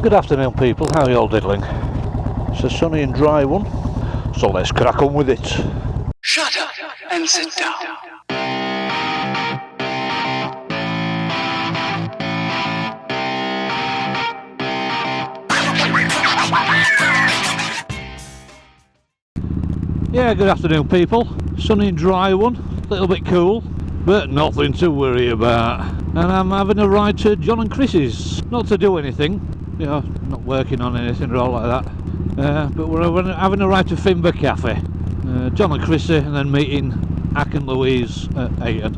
Good afternoon people, how are you all diddling? It's a sunny and dry one, so let's crack on with it. Shut up and sit down. Yeah, good afternoon people. Sunny and dry one, a little bit cool, but nothing to worry about. And I'm having a ride to John and Chris's. Not to do anything, you know, not working on anything or all like that. But we're having a ride to Finber Cafe. John and Chrissy, and then meeting Ack and Louise at Ayton.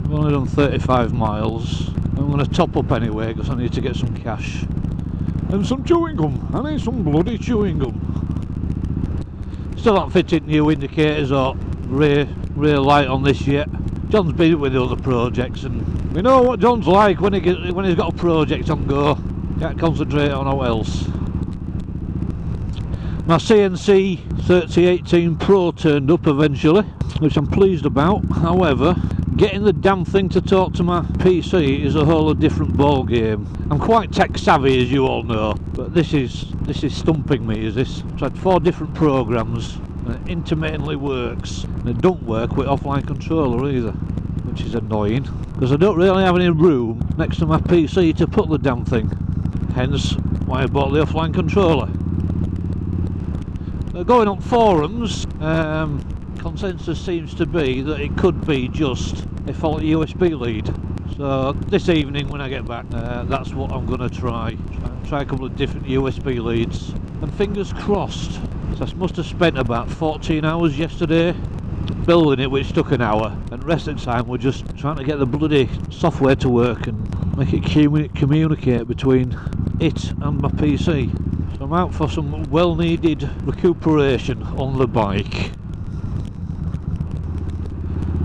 I've only done 35 miles. I'm going to top up anyway because I need to get some cash. And some chewing gum. I need some bloody chewing gum. Still haven't fitted new indicators or rear light on this yet. John's busy with the other projects, and we know what John's like when he's got a project on go. Can't concentrate on what else. My CNC 3018 Pro turned up eventually, which I'm pleased about. However, getting the damn thing to talk to my PC is a whole different ball game. I'm quite tech savvy, as you all know, but this is stumping me. Is this? I've tried 4 different programs, and it intermittently works, and it don't work with offline controller either, which is annoying because I don't really have any room next to my PC to put the damn thing. Hence why I bought the offline controller. Going on forums, consensus seems to be that it could be just a faulty USB lead. So this evening when I get back, that's what I'm going to try a couple of different USB leads, and fingers crossed. So I must have spent about 14 hours yesterday building it, which took an hour, and the rest of the time we're just trying to get the bloody software to work and make it communicate between it and my PC. So I'm out for some well needed recuperation on the bike.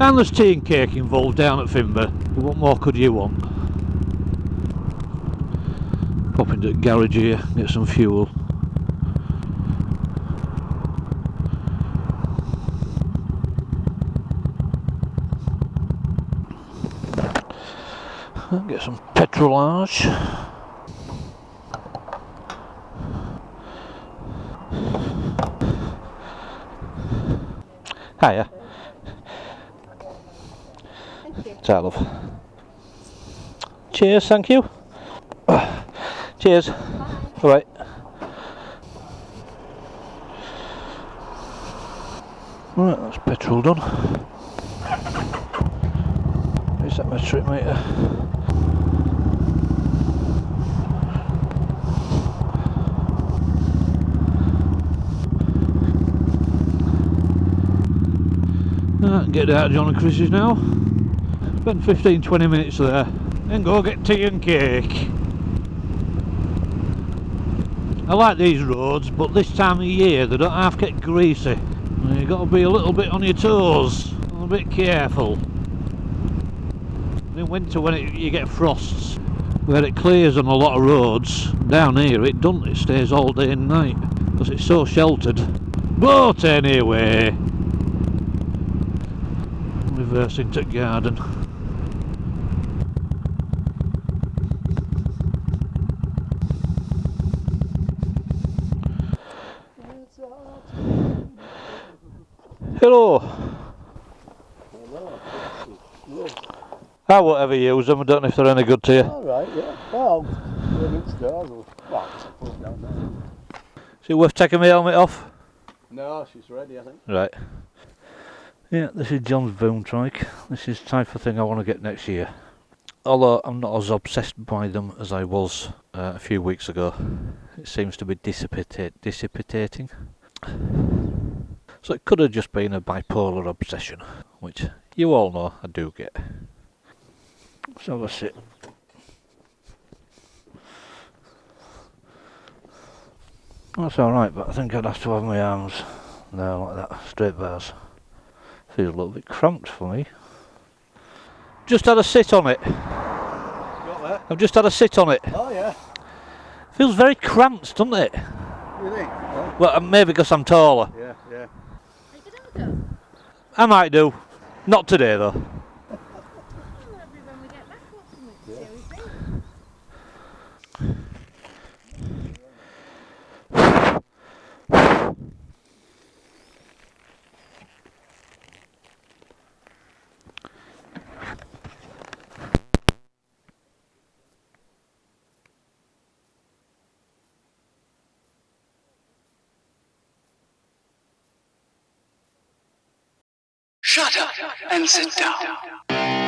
And there's tea and cake involved down at Finber. What more could you want? Pop into the garage here, get some fuel. And get some petrolage. Hiya. Ta, love. Cheers, thank you. Cheers. Alright. Right, that's petrol done. Is that metric meter? Get out of John and Chris's now. Spend 15-20 minutes there, then go get tea and cake. I like these roads, but this time of year they don't half get greasy. You've got to be a little bit on your toes, a little bit careful. In winter when you get frosts, where it clears on a lot of roads, down here it doesn't, it stays all day and night, because it's so sheltered. But anyway, reverse into the garden. Hello. I won't ever use them, I don't know if they're any good to you. Alright, yeah. Well, Is it worth taking my helmet off? no, she's ready, I think. Right. Yeah, this is John's boom trike. This is the type of thing I want to get next year. Although I'm not as obsessed by them as I was a few weeks ago. It seems to be dissipating. So it could have just been a bipolar obsession, which you all know I do get. Let's have a sit. That's alright, but I think I'd have to have my arms there like that, straight bars. Feels a little bit cramped for me. Just had a sit on it. Got there? I've just had a sit on it. Oh yeah. Feels very cramped, doesn't it? You think? Oh. Well, maybe because I'm taller. Yeah, yeah. I might do. Not today though. Shut up and sit down.